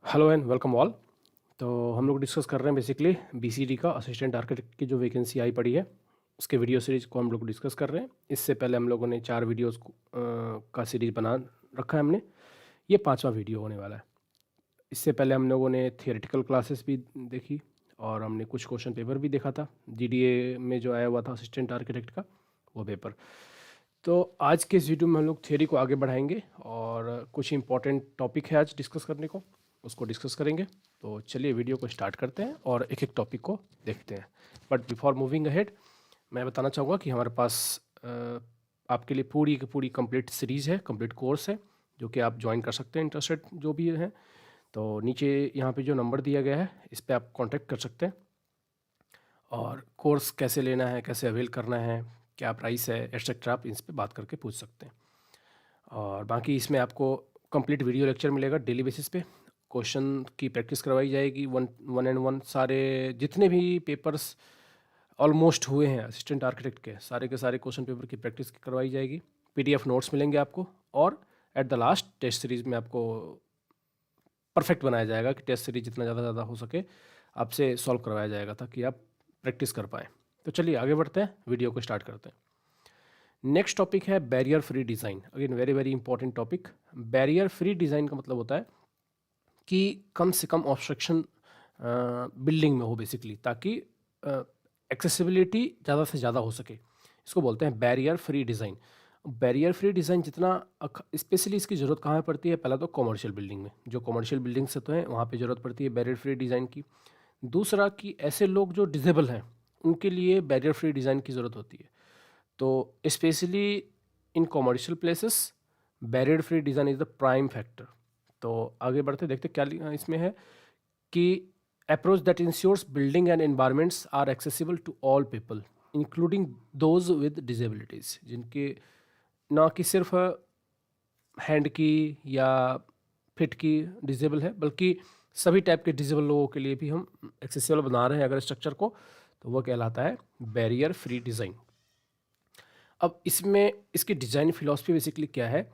Hello and welcome all. तो हम लोग डिस्कस कर रहे हैं बेसिकली बीसीडी का असिस्टेंट आर्किटेक्ट की जो वैकेंसी आई पड़ी है उसके वीडियो सीरीज को हम लोग डिस्कस कर रहे हैं। इससे पहले हम लोगों ने 4 वीडियोस का सीरीज बना रखा है हमने। ये 5वां वीडियो होने वाला है। इससे पहले हम लोगों ने थियोरेटिकल क्लासेस भी देखी और हमने कुछ क्वेश्चन पेपर भी देखा था जीडीए में जो आया हुआ था असिस्टेंट आर्किटेक्ट का वो पेपर। तो आज के इस वीडियो में हम लोग थियोरी को आगे बढ़ाएंगे और कुछ इंपॉर्टेंट टॉपिक है आज डिस्कस करने को, उसको डिस्कस करेंगे। तो चलिए वीडियो को स्टार्ट करते हैं और एक एक टॉपिक को देखते हैं। बट बिफोर मूविंग अहेड मैं बताना चाहूँगा कि हमारे पास आपके लिए पूरी की पूरी कंप्लीट सीरीज़ है, कंप्लीट कोर्स है जो कि आप ज्वाइन कर सकते हैं इंटरेस्टेड जो भी हैं। तो नीचे यहाँ पे जो नंबर दिया गया है इस पर आप कांटेक्ट कर सकते हैं और कोर्स कैसे लेना है, कैसे अवेल करना है, क्या प्राइस है, एक्सेट्रा आप इस पर बात करके पूछ सकते हैं। और बाकी इसमें आपको कंप्लीट वीडियो लेक्चर मिलेगा डेली बेसिस पे। क्वेश्चन की प्रैक्टिस करवाई जाएगी वन एंड वन। सारे जितने भी पेपर्स ऑलमोस्ट हुए हैं असिस्टेंट आर्किटेक्ट के सारे क्वेश्चन पेपर की प्रैक्टिस करवाई जाएगी। पीडीएफ नोट्स मिलेंगे आपको और at the last test series में आपको परफेक्ट बनाया जाएगा कि टेस्ट सीरीज जितना ज़्यादा हो सके आपसे सॉल्व करवाया जाएगा ताकि आप प्रैक्टिस कर पाएँ। तो चलिए आगे बढ़ते हैं, वीडियो को स्टार्ट करते हैं। नेक्स्ट टॉपिक है barrier free design. Again very very important topic. Barrier free design का मतलब होता है कि कम से कम ऑब्स्ट्रक्शन बिल्डिंग में हो बेसिकली, ताकि एक्सेसिबिलिटी ज़्यादा से ज़्यादा हो सके। इसको बोलते हैं barrier free design. Barrier free design जितना स्पेशली इसकी ज़रूरत कहाँ पड़ती है, पहला तो कॉमर्शियल बिल्डिंग में, जो कॉमर्शियल बिल्डिंग से तो है वहाँ पे ज़रूरत पड़ती है बैरियर फ्री डिज़ाइन की। दूसरा कि ऐसे लोग जो डिसेबल हैं उनके लिए बैरियर फ्री डिज़ाइन की ज़रूरत होती है। तो specially in commercial places barrier free design is the prime factor. तो आगे बढ़ते देखते क्या इसमें है कि approach that ensures building and environments are accessible to all people including those with disabilities, जिनके ना कि सिर्फ हैंड की या फिट की डिजेबल है बल्कि सभी टाइप के डिजेबल लोगों के लिए भी हम एक्सेसिबल बना रहे हैं अगर स्ट्रक्चर को, तो वह कहलाता है बैरियर फ्री डिज़ाइन। अब इसमें इसकी डिज़ाइन फिलॉसफी बेसिकली क्या है?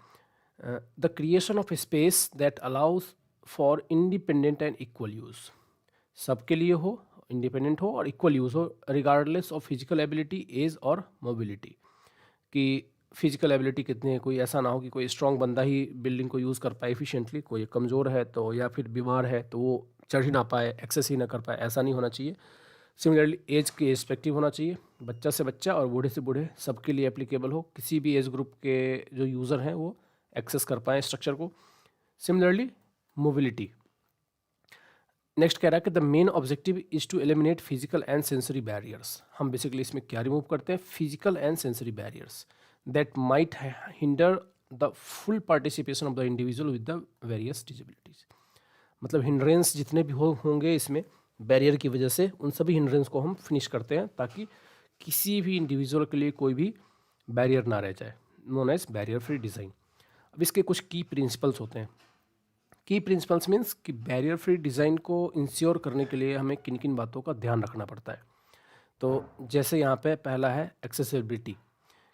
The creation of space that allows for independent and equal use. सबके लिए हो, इंडिपेंडेंट हो और इक्वल यूज़ हो regardless of physical ability, age और मोबिलिटी। कि फिजिकल एबिलिटी कितनी है, कोई ऐसा ना हो कि कोई स्ट्रॉन्ग बंदा ही बिल्डिंग को यूज़ कर पाए एफिशिएंटली, कोई कमज़ोर है तो या फिर बीमार है तो वो चढ़ ही ना पाए, एक्सेस ही ना कर पाए, ऐसा नहीं होना चाहिए। सिमिलरली एज के रिस्पेक्टिव होना चाहिए, बच्चा से बच्चा और बूढ़े से बूढ़े सबके लिए एप्लीकेबल हो, किसी भी एज ग्रुप के जो यूज़र हैं वो एक्सेस कर पाएँ स्ट्रक्चर को। Similarly mobility. नेक्स्ट कह रहा है कि the main objective is to eliminate physical and sensory barriers. हम बेसिकली इसमें क्या रिमूव करते हैं? Physical and sensory barriers that might hinder the full participation of the individual with the various disabilities. मतलब हिंड्रेंस जितने भी होंगे इसमें बैरियर की वजह से, उन सभी हिंड्रेंस को हम फिनिश करते हैं ताकि किसी भी इंडिविजुअल के लिए कोई भी बैरियर ना रह जाए, known as barrier free design. अब इसके कुछ की प्रिंसिपल्स होते हैं। की प्रिंसिपल्स मीन्स कि बैरियर फ्री डिज़ाइन को इंश्योर करने के लिए हमें किन किन बातों का ध्यान रखना पड़ता है। तो जैसे यहाँ पे पहला है एक्सेसिबिलिटी,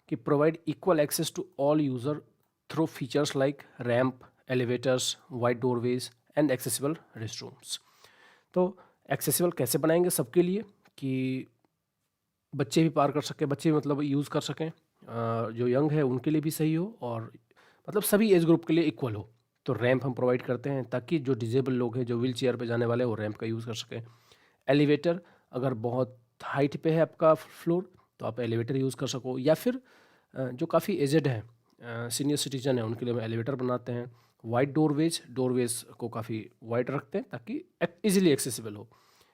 कि provide equal access to all user through features like ramp, elevators, wide doorways and accessible restrooms. तो एक्सेसिबल कैसे बनाएंगे सबके लिए कि बच्चे भी पार कर सकें, बच्चे भी मतलब यूज़ कर सकें, जो यंग है उनके लिए भी सही हो और मतलब सभी एज ग्रुप के लिए इक्वल हो। तो रैंप हम प्रोवाइड करते हैं ताकि जो डिजेबल लोग हैं, जो व्हील चेयर पर जाने वाले हैं, वो रैंप का यूज़ कर सकें। एलिवेटर, अगर बहुत हाइट पे है आपका फ्लोर तो आप एलिवेटर यूज़ कर सको, या फिर जो काफ़ी एजड हैं, सीनियर सिटीजन है, उनके लिए हम एलिवेटर बनाते हैं। वाइड डोरवेज को काफ़ी वाइड रखते हैं ताकि ईजिली एक्सेसिबल हो।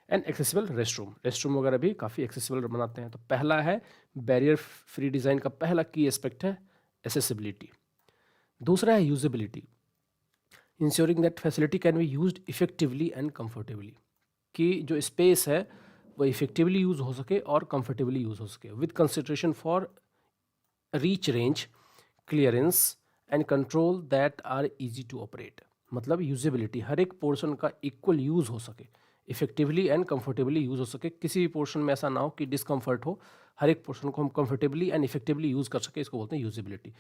एंड एक्सेसिबल रेस्टरूम वगैरह भी काफ़ी एक्सेसिबल बनाते हैं। तो पहला है बैरियर फ्री डिज़ाइन का पहला की एस्पेक्ट है एक्सेसिबिलिटी। दूसरा है usability, ensuring that facility can be used effectively and comfortably, कि जो स्पेस है वो इफेक्टिवली यूज़ हो सके और कंफर्टेबली यूज़ हो सके with consideration for reach range, clearance and control that are easy to operate. मतलब यूजेबिलिटी, हर एक पोर्शन का इक्वल यूज़ हो सके, इफेक्टिवली एंड कंफर्टेबली यूज़ हो सके, किसी भी पोर्शन में ऐसा ना हो कि डिसकम्फर्ट हो, हर एक पोर्शन को हम कंफर्टेबली एंड इफेक्टिवली यूज़ कर सके, इसको बोलते हैं यूजेबिलिटी।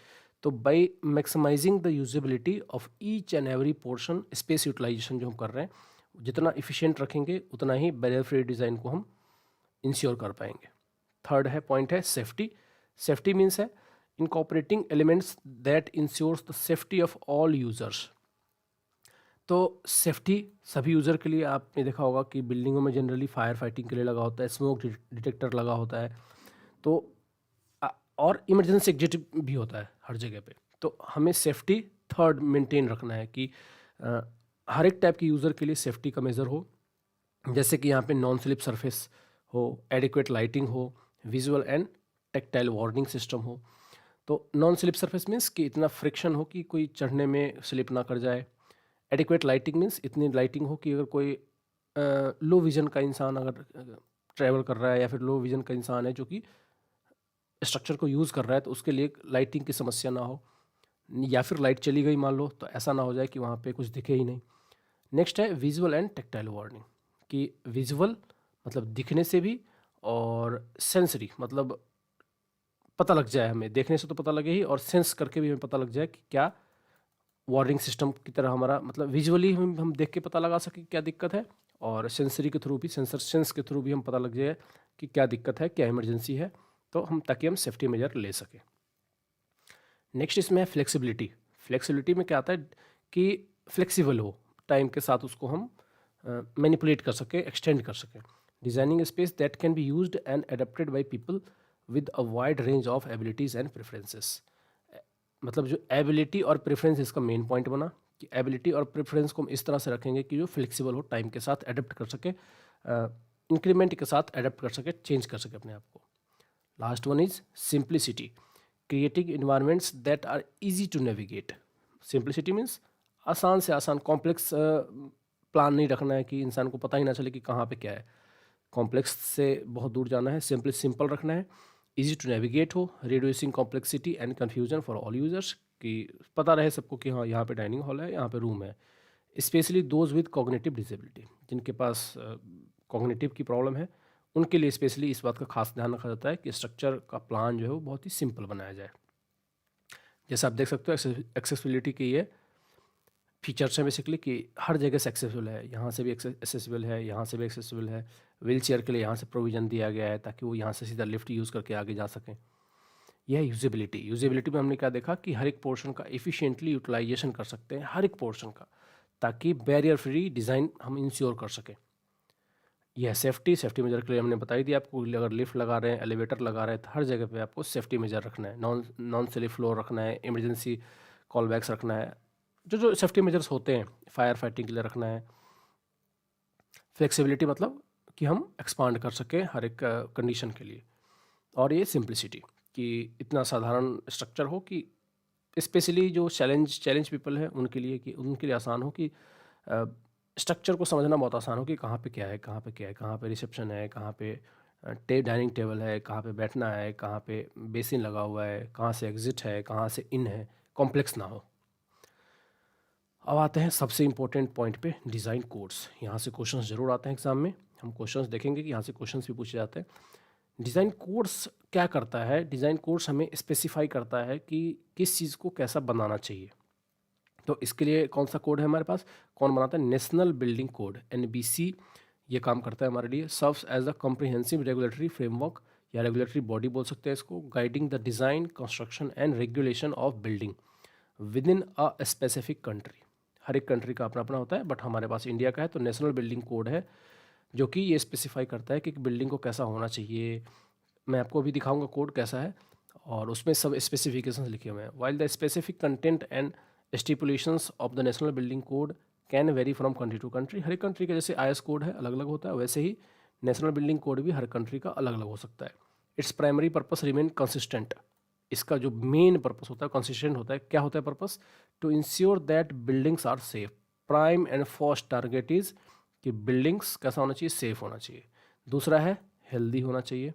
तो by maximising the usability of each and every portion, space utilisation जो हम कर रहे हैं, जितना इफिशिएंट रखेंगे उतना ही बैरियर फ्री डिज़ाइन को हम इंश्योर कर पाएंगे। थर्ड है पॉइंट है सेफ्टी। सेफ्टी मीन्स है incorporating elements that ensures the safety of all users. तो सेफ्टी सभी यूज़र के लिए, आपने देखा होगा कि बिल्डिंगों में जनरली फायर फाइटिंग के लिए लगा होता है, स्मोक डिटेक्टर लगा होता है, तो और इमरजेंसी एग्जिट भी होता है हर जगह पे। तो हमें सेफ्टी थर्ड मेंटेन रखना है कि हर एक टाइप के यूज़र के लिए सेफ्टी का मेज़र हो, जैसे कि यहाँ पे नॉन स्लिप सरफेस हो, एडिक्वेट लाइटिंग हो, visual and tactile warning system हो। तो नॉन स्लिप सरफेस मीन्स कि इतना फ्रिक्शन हो कि कोई चढ़ने में स्लिप ना कर जाए। एडिक्वेट लाइटिंग मीन्स इतनी लाइटिंग हो कि अगर कोई लो विज़न का इंसान अगर ट्रैवल कर रहा है, या फिर लो विज़न का इंसान है जो कि स्ट्रक्चर को यूज़ कर रहा है, तो उसके लिए लाइटिंग की समस्या ना हो, या फिर लाइट चली गई मान लो तो ऐसा ना हो जाए कि वहाँ पे कुछ दिखे ही नहीं। नेक्स्ट है विजुअल एंड टेक्टाइल वार्निंग, कि विजुअल मतलब दिखने से भी, और सेंसरी मतलब पता लग जाए, हमें देखने से तो पता लगे ही, और सेंस करके भी हमें पता लग जाए कि क्या वार्निंग सिस्टम की तरह हमारा मतलब विजुअली हम देख के पता लगा सकें क्या दिक्कत है, और सेंसरी के थ्रू भी, सेंसर सेंस के थ्रू भी हम पता लग जाए कि क्या दिक्कत है, क्या इमरजेंसी है, तो हम ताकि हम सेफ्टी मेजर ले सकें। नेक्स्ट इसमें है फ्लेक्सिबिलिटी। फ्लेक्सिबिलिटी में क्या आता है कि फ्लेक्सिबल हो, टाइम के साथ उसको हम मैनिपुलेट कर सकें, एक्सटेंड कर सकें। Designing space that can be used and adapted by people with a wide range of abilities and preferences. मतलब जो एबिलिटी और प्रेफरेंस इसका मेन पॉइंट बना, कि एबिलिटी और प्रेफरेंस को हम इस तरह से रखेंगे कि जो फ्लेक्सिबल हो, टाइम के साथ अडेप्ट कर सके, इंक्रीमेंट के साथ अडेप्ट कर सके, चेंज कर सके अपने आप को। Last one is simplicity, creating environments that are easy to navigate. Simplicity means आसान से आसान, कॉम्प्लेक्स प्लान नहीं रखना है कि इंसान को पता ही ना चले कि कहाँ पे क्या है, कॉम्प्लेक्स से बहुत दूर जाना है, सिंपल रखना है, इजी टू नेविगेट हो, reducing complexity and confusion for all users, कि पता रहे सबको कि हाँ यहाँ पे डाइनिंग हॉल है, यहाँ पे रूम है। Specially those with cognitive disability, जिनके पास कॉग्निटिव की प्रॉब्लम है, उनके लिए स्पेशली इस बात का खास ध्यान रखा जाता है कि स्ट्रक्चर का प्लान जो है वो बहुत ही सिंपल बनाया जाए। जैसे आप देख सकते हो एक्सेसिबिलिटी की ये फीचर्स हैं बेसिकली, कि हर जगह से एक्सेसिबल है, यहाँ से भी एक्सेसिबल है, यहाँ से भी एक्सेसिबल है, व्हील चेयर के लिए यहाँ से प्रोविज़न दिया गया है ताकि वो यहाँ से सीधा लिफ्ट यूज़ करके आगे जा सकें। यह है यूजेबिलिटी। यूजेबिलिटी में हमने क्या देखा कि हर एक पोर्शन का एफिशिएंटली यूटिलाइजेशन कर सकते हैं, हर एक पोर्शन का, ताकि बैरियर फ्री डिज़ाइन हम इंश्योर कर सकें। यह सेफ्टी मेजर के लिए हमने बताई दी आपको, अगर लिफ्ट लगा रहे हैं, एलिवेटर लगा रहे हैं, तो हर जगह पे आपको सेफ्टी मेजर रखना है, नॉन स्लिप फ्लोर रखना है, इमरजेंसी कॉल बैक्स रखना है, जो सेफ्टी मेजर्स होते हैं फायर फाइटिंग के लिए रखना है। फ्लेक्सिबिलिटी मतलब कि हम एक्सपांड कर सकें हर एक कंडीशन के लिए। और ये सिंप्लिसिटी, कि इतना साधारण स्ट्रक्चर हो कि स्पेशली जो चैलेंज पीपल है उनके लिए, कि उनके लिए आसान हो, कि स्ट्रक्चर को समझना बहुत आसान हो कि कहाँ पे क्या है, कहाँ पे क्या है, कहाँ पे रिसेप्शन है, कहाँ पे डाइनिंग टेबल है, कहाँ पे बैठना है, कहाँ पे बेसिन लगा हुआ है, कहाँ से एग्जिट है, कहाँ से इन है, कॉम्प्लेक्स ना हो। अब आते हैं सबसे इम्पोर्टेंट पॉइंट पे, डिज़ाइन कोड्स। यहाँ से क्वेश्चंस ज़रूर आते हैं एग्जाम में, हम क्वेश्चंस देखेंगे कि यहाँ से क्वेश्चंस भी पूछे जाते हैं। डिज़ाइन कोड्स क्या करता है? डिज़ाइन कोड्स हमें स्पेसिफाई करता है कि किस चीज़ को कैसा बनाना चाहिए। तो इसके लिए कौन सा कोड है हमारे पास, कौन बनाता है? नेशनल बिल्डिंग कोड, NBC, ये काम करता है हमारे लिए। Serves as a comprehensive regulatory framework, या रेगुलेटरी बॉडी बोल सकते हैं इसको, guiding the design, construction and regulation of building within a specific country. हर एक कंट्री का अपना अपना होता है, बट हमारे पास इंडिया का है तो नेशनल बिल्डिंग कोड है, जो कि ये स्पेसिफाई करता है कि बिल्डिंग को कैसा होना चाहिए। मैं आपको अभी दिखाऊंगा कोड कैसा है, और उसमें सब स्पेसिफिकेशंस लिखे हुए हैं। While the specific content and stipulations of the national building code can vary from country to country. हर एक कंट्री का जैसे IS कोड है अलग अलग होता है, वैसे ही नेशनल बिल्डिंग कोड भी हर कंट्री का अलग अलग हो सकता है। Its primary purpose remain consistent. इसका जो मेन पर्पस होता है कंसिस्टेंट होता है। क्या होता है purpose? To ensure that buildings are safe. Prime and first target is कि बिल्डिंग्स कैसा होना चाहिए? सेफ होना चाहिए। दूसरा है हेल्दी होना चाहिए।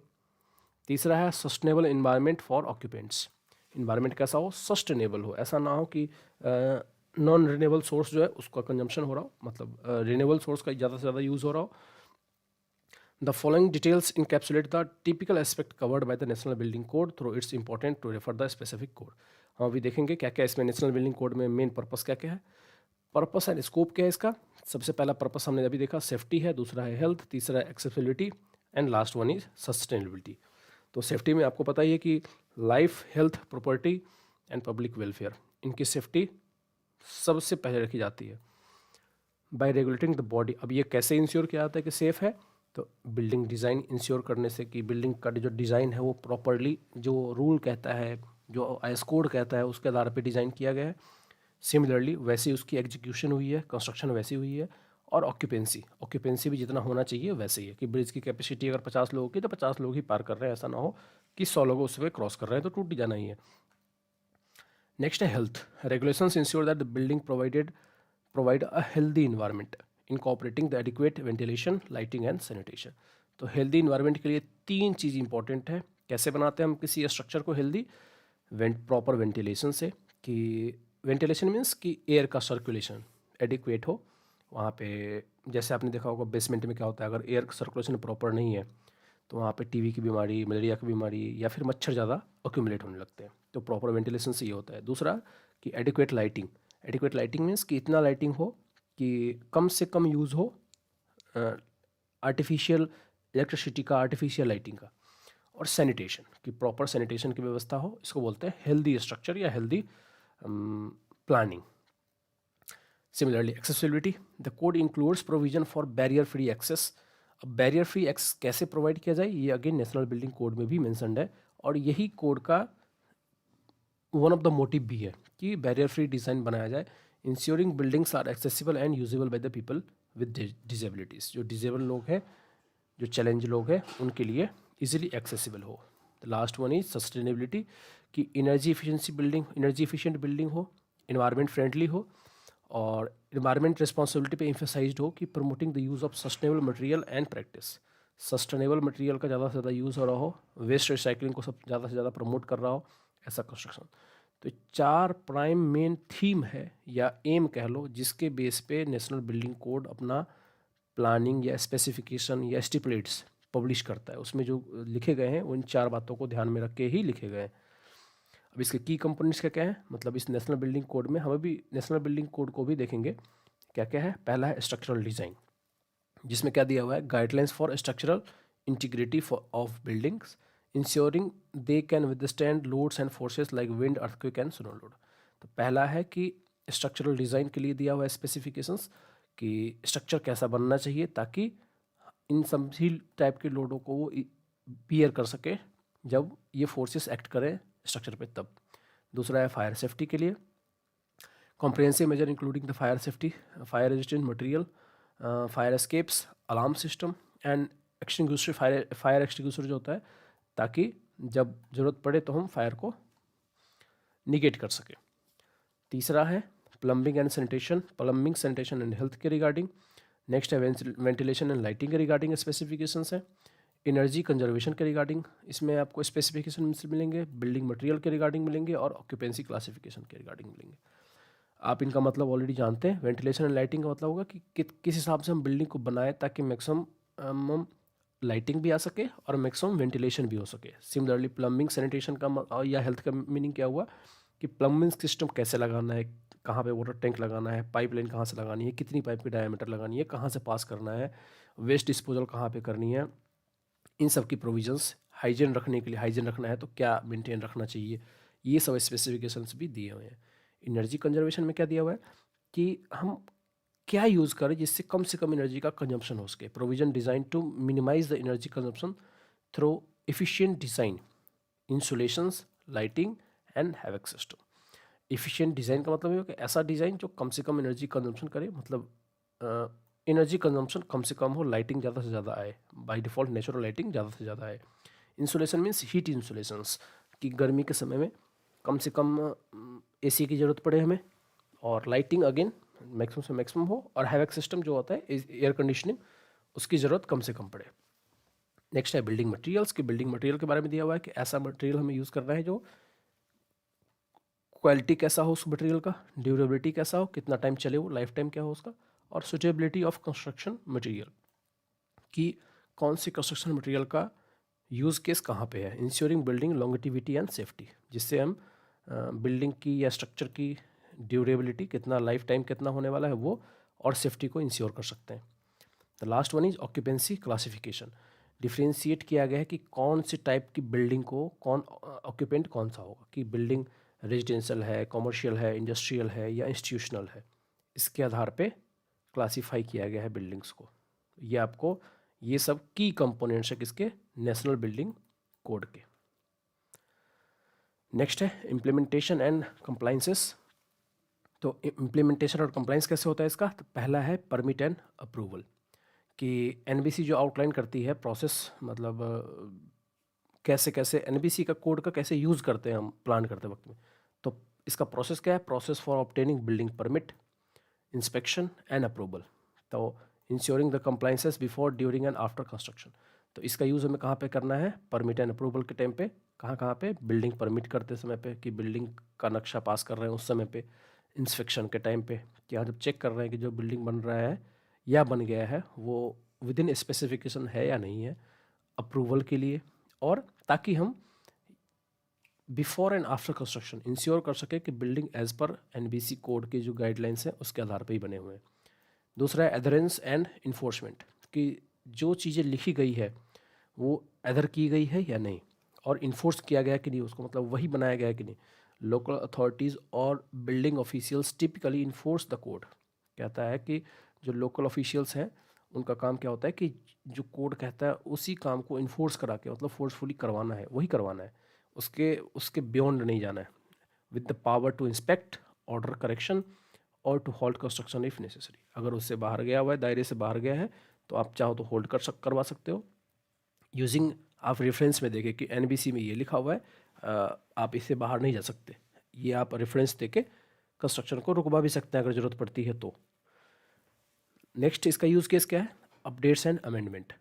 तीसरा है sustainable environment for occupants. Environment कैसा हो? सस्टेनेबल हो, ऐसा ना हो कि नॉन रिन्यूएबल सोर्स जो है उसका कंजम्पशन हो रहा हो, मतलब रिन्यूएबल सोर्स का ज़्यादा से ज़्यादा यूज़ हो रहा हो। The following details encapsulate the typical aspect covered by the national building code through it's important to refer the specific code. हम अभी देखेंगे क्या क्या इसमें नेशनल बिल्डिंग कोड में मेन पर्पस क्या क्या है, पर्पस एंड स्कोप क्या है इसका। सबसे पहला पर्पस हमने अभी देखा सेफ्टी है, दूसरा है हेल्थ, तीसरा है accessibility and last one is sustainability. तो सेफ्टी में आपको पता ही है कि life, health, property and public welfare, इनकी सेफ्टी सबसे पहले रखी जाती है बाय रेगुलेटिंग द बॉडी। अब ये कैसे इंश्योर किया जाता है कि सेफ़ है, तो बिल्डिंग डिज़ाइन इंश्योर करने से कि बिल्डिंग का जो डिज़ाइन है वो प्रॉपरली जो रूल कहता है, जो आईएस कोड कहता है उसके आधार पे डिज़ाइन किया गया है। सिमिलरली वैसे उसकी एग्जीक्यूशन हुई है, कंस्ट्रक्शन वैसी हुई है, और ऑक्यूपेंसी भी जितना होना चाहिए वैसे ही है कि ब्रिज की कैपेसिटी अगर 50 लोगों की तो 50 लोग ही पार कर रहे हैं, ऐसा ना हो कि 100 लोग उस पर क्रॉस कर रहे हैं तो टूट जाना ही है। नेक्स्ट है health. Regulations ensure that the building provide a healthy environment incorporating the adequate ventilation, lighting and sanitation. तो हेल्दी इन्वायरमेंट के लिए 3 चीज़ इंपॉर्टेंट है। कैसे बनाते हैं हम किसी स्ट्रक्चर को हेल्दी? प्रॉपर वेंटिलेशन से, कि वेंटिलेशन मीन्स कि एयर का सर्कुलेशन एडिक्वेट हो वहाँ पे। जैसे आपने देखा होगा बेसमेंट में क्या होता है, अगर एयर सर्कुलेशन प्रॉपर नहीं है तो वहाँ पे टीबी की बीमारी, मलेरिया की बीमारी या फिर मच्छर ज़्यादा अक्यूमुलेट होने लगते हैं। तो प्रॉपर वेंटिलेशन से ये होता है। दूसरा कि adequate lighting. Adequate lighting means कि इतना लाइटिंग हो कि कम से कम यूज़ हो आर्टिफिशियल इलेक्ट्रिसिटी का, आर्टिफिशियल लाइटिंग का। और सैनिटेशन, कि प्रॉपर सैनिटेशन की व्यवस्था हो, इसको बोलते हैं हेल्दी स्ट्रक्चर या healthy planning. Similarly accessibility, the code includes provision for barrier free access. अब बैरियर फ्री एक्सेस कैसे प्रोवाइड किया जाए, ये अगेन नेशनल बिल्डिंग कोड में भी मेंशन्ड है, और यही कोड का वन ऑफ द मोटिव भी है कि बैरियर फ्री डिज़ाइन बनाया जाए, ensuring buildings are accessible and usable by the people with disabilities. जो डिजेबल लोग हैं, जो चैलेंज लोग हैं, उनके लिए इजीली एक्सेसिबल हो। The last one is sustainability, कि एनर्जी एफिशिएंट बिल्डिंग हो, इन्वायरमेंट फ्रेंडली हो, और इन्वायरमेंट रिस्पॉन्सिबिलिटी पे एम्फेसाइज्ड हो कि promoting the use of sustainable material and practice. Sustainable material का ज़्यादा से ज़्यादा यूज़ हो रहा हो, वेस्ट रिसाइकलिंग को सब ज़्यादा से ज़्यादा प्रमोट कर रहा हो, ऐसा कंस्ट्रक्शन। तो 4 प्राइम मेन थीम है या एम कह लो, जिसके बेस पे नेशनल बिल्डिंग कोड अपना प्लानिंग या स्पेसिफिकेशन या स्टिपुलेट्स पब्लिश करता है। उसमें जो लिखे गए हैं उन 4 बातों को ध्यान में रख के ही लिखे गए हैं। अब इसके की कंपोनेंट्स क्या क्या है, मतलब इस नेशनल बिल्डिंग कोड में हम अभी नेशनल बिल्डिंग कोड को भी देखेंगे क्या क्या है। पहला है स्ट्रक्चरल डिज़ाइन, जिसमें क्या दिया हुआ है, guidelines for structural integrity of buildings ensuring they can withstand loads and forces like wind, earthquake and snow load. तो पहला है कि स्ट्रक्चरल डिज़ाइन के लिए दिया हुआ है स्पेसिफिकेशंस कि स्ट्रक्चर कैसा बनना चाहिए ताकि इन सभी टाइप के लोडों को वो बियर कर सके जब ये फोर्सेस एक्ट करें स्ट्रक्चर पे तब। दूसरा है फायर सेफ्टी के लिए, comprehensive measure including the fire safety, fire resistant material, fire escapes, alarm system and extinguisher, fire extinguisher जो होता है, ताकि जब ज़रूरत पड़े तो हम फायर को निगेट कर सकें। तीसरा है plumbing and sanitation and health के रिगार्डिंग। नेक्स्ट है वेंटिलेशन एंड लाइटिंग के रिगार्डिंग स्पेसिफिकेशंस है। एनर्जी कंजर्वेशन के रिगार्डिंग इसमें आपको स्पेसिफिकेशन मिलेंगे, बिल्डिंग मटेरियल के रिगार्डिंग मिलेंगे, और ऑक्यूपेंसी क्लासिफिकेशन के रिगार्डिंग मिलेंगे। आप इनका मतलब ऑलरेडी जानते हैं। वेंटिलेशन एंड लाइटिंग का मतलब होगा कि किस हिसाब से हम बिल्डिंग को बनाए ताकि मैक्सिमम लाइटिंग भी आ सके और मैक्सिमम वेंटिलेशन भी हो सके। सिमिलरली प्लम्बिंग सैनिटेशन का या हेल्थ का मीनिंग क्या हुआ कि प्लम्बिंग सिस्टम कैसे लगाना है, कहाँ पे वाटर टैंक लगाना है, पाइपलाइन कहाँ से लगानी है, कितनी पाइप की डायमीटर लगानी है, कहाँ से पास करना है, वेस्ट डिस्पोजल कहाँ पे करनी है, इन सब की प्रोविजंस। हाइजीन रखने के लिए, हाइजीन रखना है तो क्या मेंटेन रखना चाहिए, ये सब स्पेसिफिकेशंस भी दिए हुए हैं। एनर्जी कंजर्वेशन में क्या दिया हुआ है कि हम क्या यूज़ करें जिससे कम से कम एनर्जी का कंजम्पशन हो सके। Provision design to minimize the energy consumption through efficient design, insulations, lighting and HVAC system. Efficient design का मतलब ये हो कि ऐसा डिज़ाइन जो कम से कम एनर्जी कंजम्पशन करे, मतलब एनर्जी कंजम्पशन कम से कम हो, लाइटिंग ज़्यादा से ज़्यादा आए, बाय डिफ़ॉल्ट नेचुरल लाइटिंग ज़्यादा से ज़्यादा आए। इंसुलेशन मीन्स हीट इंसुलेशंस, कि गर्मी के समय में कम से कम एसी की ज़रूरत पड़े हमें, और लाइटिंग अगेन मैक्सिमम से मैक्सिमम हो, और हैवक सिस्टम जो होता है एयर कंडीशनिंग, उसकी ज़रूरत कम से कम पड़े। नेक्स्ट है बिल्डिंग मटेरियल्स, कि बिल्डिंग मटेरियल के बारे में दिया हुआ है कि ऐसा मटेरियल हमें यूज़ करना है जो क्वालिटी कैसा हो उस मटेरियल का, ड्यूरेबिलिटी कैसा हो, कितना टाइम चले वो, लाइफ टाइम क्या हो उसका, और सुटेबिलिटी ऑफ कंस्ट्रक्शन मटेरियल कि कौन सी कंस्ट्रक्शन मटेरियल का यूज़ केस कहाँ पे है, ensuring building longevity and safety, जिससे हम बिल्डिंग की या स्ट्रक्चर की ड्यूरेबिलिटी कितना, लाइफ टाइम कितना होने वाला है वो, और सेफ्टी को इंश्योर कर सकते हैं। The last one is occupancy classification, differentiate किया गया है कि कौन सी टाइप की बिल्डिंग को कौन ऑक्यूपेंट कौन सा होगा, कि बिल्डिंग रेजिडेंशियल है, कॉमर्शियल है, इंडस्ट्रियल है या इंस्टीट्यूशनल है, इसके आधार पे क्लासीफाई किया गया है बिल्डिंग्स को। ये आपको ये सब की कंपोनेंट्स है किसके, नेशनल बिल्डिंग कोड के। नेक्स्ट है इम्प्लीमेंटेशन एंड कंप्लाइंसेस। तो इम्प्लीमेंटेशन और कंप्लाइंस कैसे होता है इसका, तो पहला है परमिट एंड अप्रूवल, कि एनबीसी जो आउटलाइन करती है प्रोसेस, मतलब कैसे कैसे एनबीसी का कोड का कैसे यूज़ करते हैं हम प्लान करते वक्त में। तो इसका प्रोसेस क्या है, process for obtaining building permit, inspection and approval, तो ensuring the compliances before, during and after construction. तो इसका यूज़ हमें कहाँ पे करना है, परमिट एंड अप्रूवल के टाइम पे, कहाँ पे, बिल्डिंग परमिट करते समय पे, कि बिल्डिंग का नक्शा पास कर रहे हैं उस समय पे, इंस्पेक्शन के टाइम पे, कि जब चेक कर रहे हैं कि जो बिल्डिंग बन रहा है या बन गया है वो विद इन स्पेसिफिकेशन है या नहीं है, अप्रूवल के लिए, और ताकि हम before and after construction ensure कर सके कि बिल्डिंग एज पर एनबीसी कोड के जो गाइडलाइंस हैं उसके आधार पर ही बने हुए हैं। दूसरा है एडहेरेंस एंड इन्फोर्समेंट, कि जो चीज़ें लिखी गई है वो एडर की गई है या नहीं, और इन्फोर्स किया गया कि नहीं उसको, मतलब वही बनाया गया है कि नहीं। लोकल अथॉरिटीज़ और building officials typically enforce the code, कहता है कि जो लोकल ऑफिशियल्स हैं उनका काम क्या होता है कि जो कोड कहता है उसी काम को इन्फोर्स करा के, मतलब फोर्सफुली करवाना है, वही करवाना है, उसके उसके बियॉन्ड नहीं जाना है, with the power to inspect, order correction और to hold construction if necessary. अगर उससे बाहर गया हुआ है, दायरे से बाहर गया है, तो आप चाहो तो होल्ड करवा सकते हो यूजिंग, आप रेफरेंस में देखें कि एनबीसी में ये लिखा हुआ है, आप इससे बाहर नहीं जा सकते, ये आप रेफरेंस देके कंस्ट्रक्शन को रुकवा भी सकते हैं अगर ज़रूरत पड़ती है तो। नेक्स्ट इसका यूज़ केस क्या है, अपडेट्स एंड अमेंडमेंट।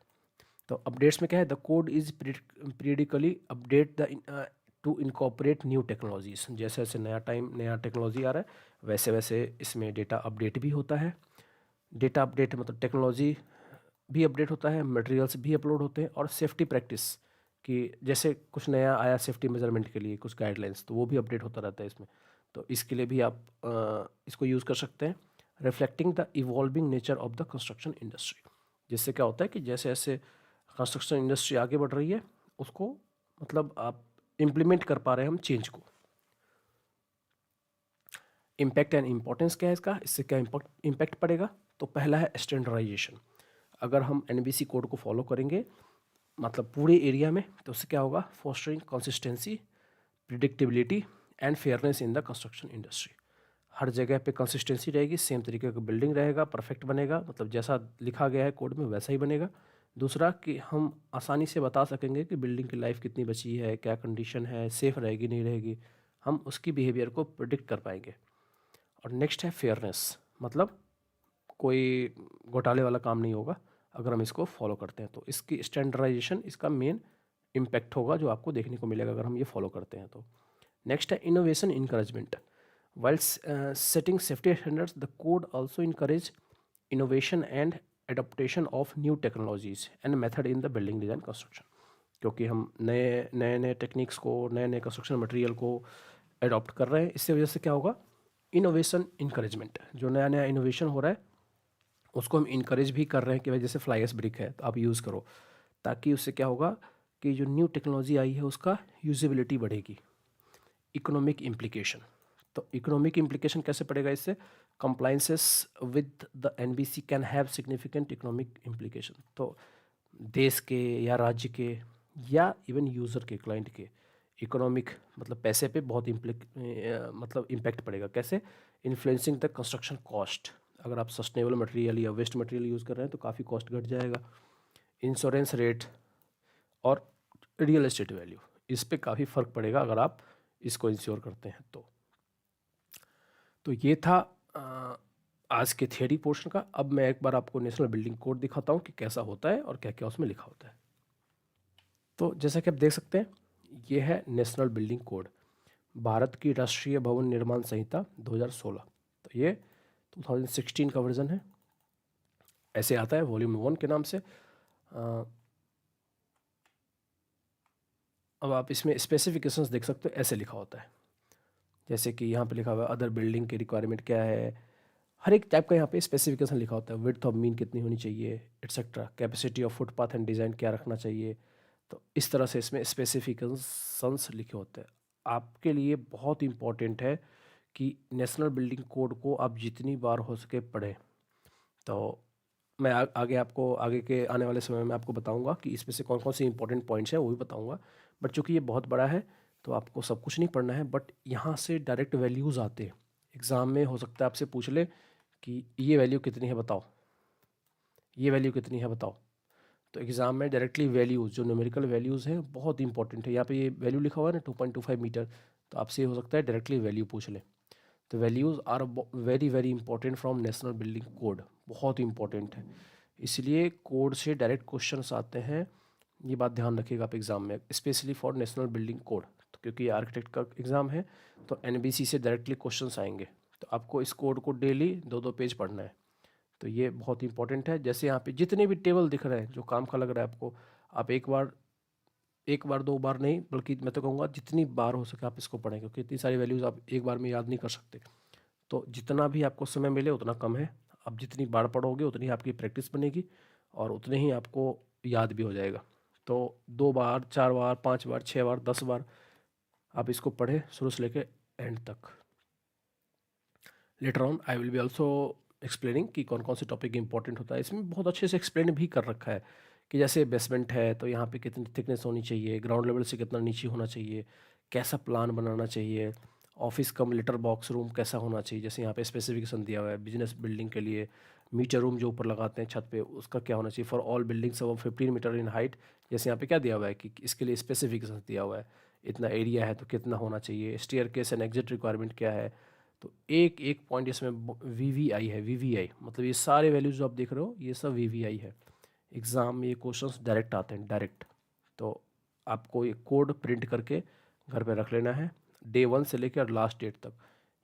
तो अपडेट्स में क्या है, the code is periodically update the two incorporate new technologies, जैसे जैसे नया टेक्नोलॉजी आ रहा है वैसे वैसे इसमें डेटा अपडेट भी होता है। डेटा अपडेट मतलब टेक्नोलॉजी भी अपडेट होता है, मटेरियल्स भी अपलोड होते हैं, और सेफ्टी प्रैक्टिस कि जैसे कुछ नया आया सेफ्टी मेजरमेंट के लिए कुछ गाइडलाइंस, तो वो भी अपडेट होता रहता है इसमें, तो इसके लिए भी आप इसको यूज़ कर सकते हैं। Reflecting the evolving nature of the construction industry, जिससे क्या होता है कि जैसे जैसे कंस्ट्रक्शन इंडस्ट्री आगे बढ़ रही है उसको, मतलब आप इम्प्लीमेंट कर पा रहे हैं हम चेंज को। इम्पैक्ट एंड इम्पोर्टेंस क्या है इसका, इससे क्या इम्पैक्ट पड़ेगा, तो पहला है स्टैंडर्डाइजेशन। अगर हम एनबीसी कोड को फॉलो करेंगे मतलब पूरे एरिया में, तो उससे क्या होगा, fostering consistency, predictability and fairness in the construction industry. हर जगह पे कंसिस्टेंसी रहेगी, सेम तरीके का बिल्डिंग रहेगा, परफेक्ट बनेगा, मतलब जैसा लिखा गया है कोड में वैसा ही बनेगा। दूसरा कि हम आसानी से बता सकेंगे कि बिल्डिंग की लाइफ कितनी बची है, क्या कंडीशन है, सेफ़ रहेगी नहीं रहेगी, हम उसकी बिहेवियर को प्रिडिक्ट कर पाएंगे। और नेक्स्ट है फेयरनेस, मतलब कोई घोटाले वाला काम नहीं होगा अगर हम इसको फॉलो करते हैं, तो इसकी स्टैंडर्डाइजेशन इसका मेन इम्पैक्ट होगा जो आपको देखने को मिलेगा अगर हम ये फॉलो करते हैं तो। नेक्स्ट है innovation encouragement, while setting safety standards the code also encourage innovation and adaptation of new technologies and method in the building design construction, क्योंकि हम नए टेक्निक्स को, नए नए कंस्ट्रक्शन मटेरियल को अडॉप्ट कर रहे हैं, इससे वजह से क्या होगा, इनोवेशन इंकरेजमेंट, जो नया नया इनोवेशन हो रहा है उसको हम इंकरेज भी कर रहे हैं कि भाई जैसे फ्लाई एश ब्रिक है तो आप यूज़ करो, ताकि उससे क्या होगा कि जो न्यू टेक्नोलॉजी आई है उसका यूजेबिलिटी बढ़ेगी। इकोनॉमिक इम्प्लीकेशन, तो इकोनॉमिक इम्प्लीकेशन कैसे पड़ेगा इससे, compliances with the NBC can have significant economic implication, तो देश के या राज्य के या इवन यूज़र के, क्लाइंट के इकोनॉमिक मतलब पैसे पे बहुत मतलब इम्पैक्ट पड़ेगा। कैसे, इन्फ्लुएंसिंग द कंस्ट्रक्शन कॉस्ट, अगर आप सस्टेनेबल मटेरियल या वेस्ट मटेरियल यूज़ कर रहे हैं तो काफ़ी कॉस्ट घट जाएगा। इंश्योरेंस रेट और रियल एस्टेट वैल्यू, इस पे काफ़ी फ़र्क पड़ेगा अगर आप इसको इंश्योर करते हैं तो ये था आज के थियरी पोर्शन का। अब मैं एक बार आपको नेशनल बिल्डिंग कोड दिखाता हूँ कि कैसा होता है और क्या क्या उसमें लिखा होता है। तो जैसा कि आप देख सकते हैं ये है नेशनल बिल्डिंग कोड, भारत की राष्ट्रीय भवन निर्माण संहिता 2016। तो ये 2016 का वर्जन है, ऐसे आता है वॉल्यूम 1 के नाम से। अब आप इसमें स्पेसिफिकेशंस देख सकते हो, ऐसे लिखा होता है, जैसे कि यहाँ पे लिखा हुआ है अदर बिल्डिंग की रिक्वायरमेंट क्या है, हर एक टाइप का यहाँ पे स्पेसिफिकेशन लिखा होता है, विड्थ ऑफ मीन कितनी होनी चाहिए etcetera, capacity of footpath and design क्या रखना चाहिए। तो इस तरह से इसमें स्पेसिफिकेशंस लिखे होते हैं। आपके लिए बहुत इंपॉर्टेंट है कि नेशनल बिल्डिंग कोड को आप जितनी बार हो सके पढ़ें। तो मैं आगे आपको आगे के आने वाले समय में आपको बताऊंगा कि इसमें से कौन कौन से इंपॉर्टेंट पॉइंट्स हैं, वो भी बताऊंगा। बट चूंकि ये बहुत बड़ा है तो आपको सब कुछ नहीं पढ़ना है, बट यहाँ से डायरेक्ट वैल्यूज़ आते हैं। एग्ज़ाम में हो सकता है आपसे पूछ ले कि ये वैल्यू कितनी है बताओ, ये वैल्यू कितनी है बताओ। तो एग्ज़ाम में डायरेक्टली वैल्यूज़, जो न्यूमेरिकल वैल्यूज़ हैं, बहुत इंपॉर्टेंट है। यहाँ पे ये वैल्यू लिखा हुआ है ना 2.25 मीटर, तो आपसे ये हो सकता है डायरेक्टली वैल्यू पूछ ले। तो values are very very important from national building code, बहुत इंपॉर्टेंट है। इसलिए कोड से डायरेक्ट क्वेश्चंस आते हैं, ये बात ध्यान रखिएगा आप एग्ज़ाम में, specially for national building code. तो क्योंकि ये आर्किटेक्ट का एग्ज़ाम है तो एनबीसी से डायरेक्टली क्वेश्चंस आएंगे, तो आपको इस कोड को डेली 2-2 पेज पढ़ना है। तो ये बहुत इंपॉर्टेंट है। जैसे यहाँ पे जितने भी टेबल दिख रहे हैं जो काम का लग रहा है आपको, आप एक बार 2 बार नहीं, बल्कि मैं तो कहूँगा जितनी बार हो सके आप इसको पढ़ें, क्योंकि इतनी सारी वैल्यूज़ आप एक बार में याद नहीं कर सकते। तो जितना भी आपको समय मिले उतना कम है, आप जितनी बार पढ़ोगे उतनी आपकी प्रैक्टिस बनेगी और उतने ही आपको याद भी हो जाएगा। तो 2 बार, 4 बार, 5 बार, 6 बार, 10 बार आप इसको पढ़ें शुरू से लेकर एंड तक। Later on I will be also explaining कि कौन कौन से टॉपिक इंपॉर्टेंट होता है। इसमें बहुत अच्छे से एक्सप्लेन भी कर रखा है कि जैसे बेसमेंट है तो यहाँ पे कितनी थिकनेस होनी चाहिए, ग्राउंड लेवल से कितना नीचे होना चाहिए, कैसा प्लान बनाना चाहिए, office come later box room कैसा होना चाहिए। जैसे यहाँ पे स्पेसिफिकेशन दिया हुआ है बिजनेस बिल्डिंग के लिए, मीटर रूम जो ऊपर लगाते हैं छत पे उसका क्या होना चाहिए, फॉर ऑल बिल्डिंग्स अब 15 मीटर इन हाइट। जैसे यहाँ पे क्या दिया हुआ है कि इसके लिए स्पेसिफिकेशन दिया हुआ है, इतना एरिया है तो कितना होना चाहिए, staircase and exit requirement क्या है। तो एक एक पॉइंट इसमें वीवीआई है, वीवीआई मतलब ये सारे वैल्यूज जो आप देख रहे हो ये सब वीवीआई है। एग्ज़ाम में ये क्वेश्चंस डायरेक्ट आते हैं, डायरेक्ट। तो आपको ये कोड प्रिंट करके घर पे रख लेना है, डे 1 से लेकर लास्ट डेट तक।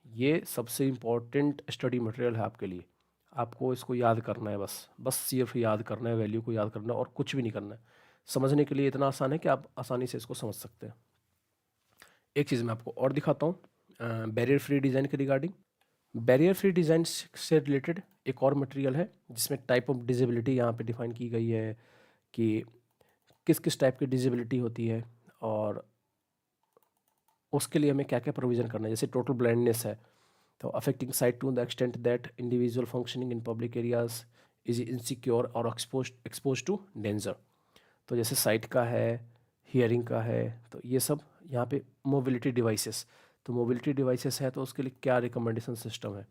ये सबसे इम्पोर्टेंट स्टडी मटेरियल है आपके लिए। आपको इसको याद करना है, बस बस सिर्फ याद करना है, वैल्यू को याद करना है और कुछ भी नहीं करना है। समझने के लिए इतना आसान है कि आप आसानी से इसको समझ सकते हैं। एक चीज़ मैं आपको और दिखाता हूँ बैरियर फ्री डिज़ाइन के रिगार्डिंग। बैरियर फ्री डिज़ाइन से रिलेटेड एक और मटेरियल है जिसमें टाइप ऑफ डिजेबिलिटी यहाँ पे डिफाइन की गई है कि किस किस टाइप की डिजेबिलिटी होती है और उसके लिए हमें क्या क्या प्रोविज़न करना है। जैसे टोटल ब्लाइंडनेस है तो affecting sight to the extent that individual functioning in public areas is insecure और एक्सपोज टू डेंजर। तो जैसे साइट का है, हियरिंग का है, तो ये सब यहाँ पे मोबिलिटी डिवाइसेस। तो मोबिलिटी डिवाइसेस है तो उसके लिए क्या रिकमेंडेशन सिस्टम है,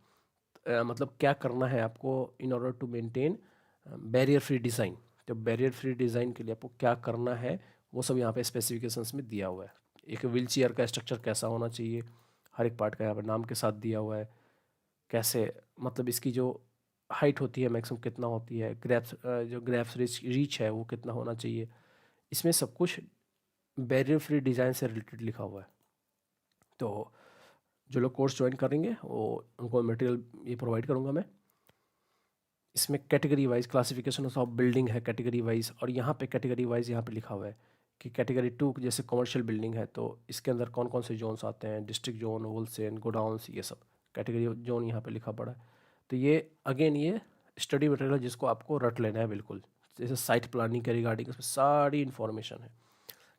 मतलब क्या करना है आपको in order to maintain barrier free design. तो बैरियर फ्री डिज़ाइन के लिए आपको क्या करना है वो सब यहाँ पे स्पेसिफिकेशंस में दिया हुआ है। एक व्हील चेयर का स्ट्रक्चर कैसा होना चाहिए, हर एक पार्ट का यहाँ पर नाम के साथ दिया हुआ है। कैसे मतलब इसकी जो हाइट होती है मैक्सिमम कितना होती है, ग्रैप्स जो ग्रैप्स रीच है वो कितना होना चाहिए। इसमें सब कुछ बैरियर फ्री डिज़ाइन से रिलेटेड लिखा हुआ है। तो जो लोग कोर्स ज्वाइन करेंगे वो उनको मटेरियल ये प्रोवाइड करूँगा मैं। इसमें category wise classification of building है, कैटेगरी वाइज, और यहाँ पे कैटेगरी वाइज यहाँ पे लिखा हुआ है कि कैटेगरी 2 जैसे कमर्शियल बिल्डिंग है तो इसके अंदर कौन कौन से जोन्स आते हैं, डिस्ट्रिक्ट जोन, होलसेल, गोडाउंस, ये सब कैटेगरी जोन यहाँ पे लिखा पड़ा है। तो ये अगेन ये स्टडी मटेरियल है जिसको आपको रट लेना है बिल्कुल। जैसे साइट प्लानिंग के रिगार्डिंग इसमें सारी इन्फॉर्मेशन है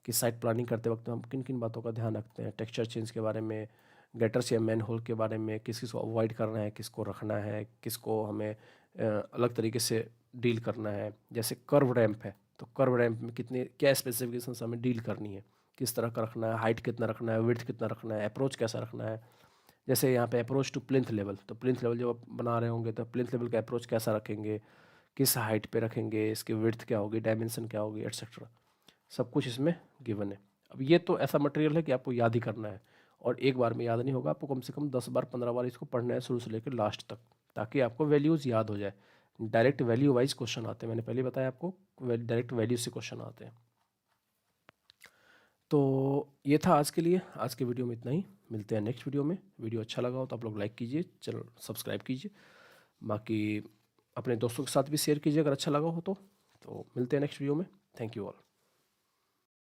कि साइट प्लानिंग करते वक्त हम किन किन बातों का ध्यान रखते हैं, टेक्सचर चेंज के बारे में, गटर्स या मैन होल के बारे में, किस किस को अवॉइड करना है, किसको रखना है, किसको हमें अलग तरीके से डील करना है। जैसे कर्व रैंप है तो कर्व रैंप में कितने क्या स्पेसिफिकेशंस हमें डील करनी है, किस तरह का रखना है, हाइट कितना रखना है, विड्थ कितना रखना है, अप्रोच कैसा रखना है। जैसे यहाँ पे अप्रोच टू प्लिंथ लेवल, तो प्लिंथ लेवल जब आप बना रहे होंगे तो प्लिंथ लेवल का अप्रोच कैसा रखेंगे, किस हाइट पे रखेंगे, इसकी विड्थ क्या होगी, डायमेंशन क्या होगी, एट्सेट्रा, सब कुछ इसमें गिवन है। अब ये तो ऐसा मटेरियल है कि आपको याद ही करना है और एक बार में याद नहीं होगा, आपको कम से कम 10 बार 15 बार इसको पढ़ना है शुरू से लेकर लास्ट तक, ताकि आपको वैल्यूज़ याद हो जाए। डायरेक्ट वैल्यू वाइज क्वेश्चन आते हैं, मैंने पहले बताया आपको, डायरेक्ट वैल्यू से क्वेश्चन आते हैं। तो ये था आज के लिए, आज के वीडियो में इतना ही। मिलते हैं नेक्स्ट वीडियो में। वीडियो अच्छा लगा हो तो आप लोग लाइक कीजिए, चैनल सब्सक्राइब कीजिए, बाकी अपने दोस्तों के साथ भी शेयर कीजिए अगर अच्छा लगा हो तो मिलते हैं नेक्स्ट वीडियो में। Thank you all.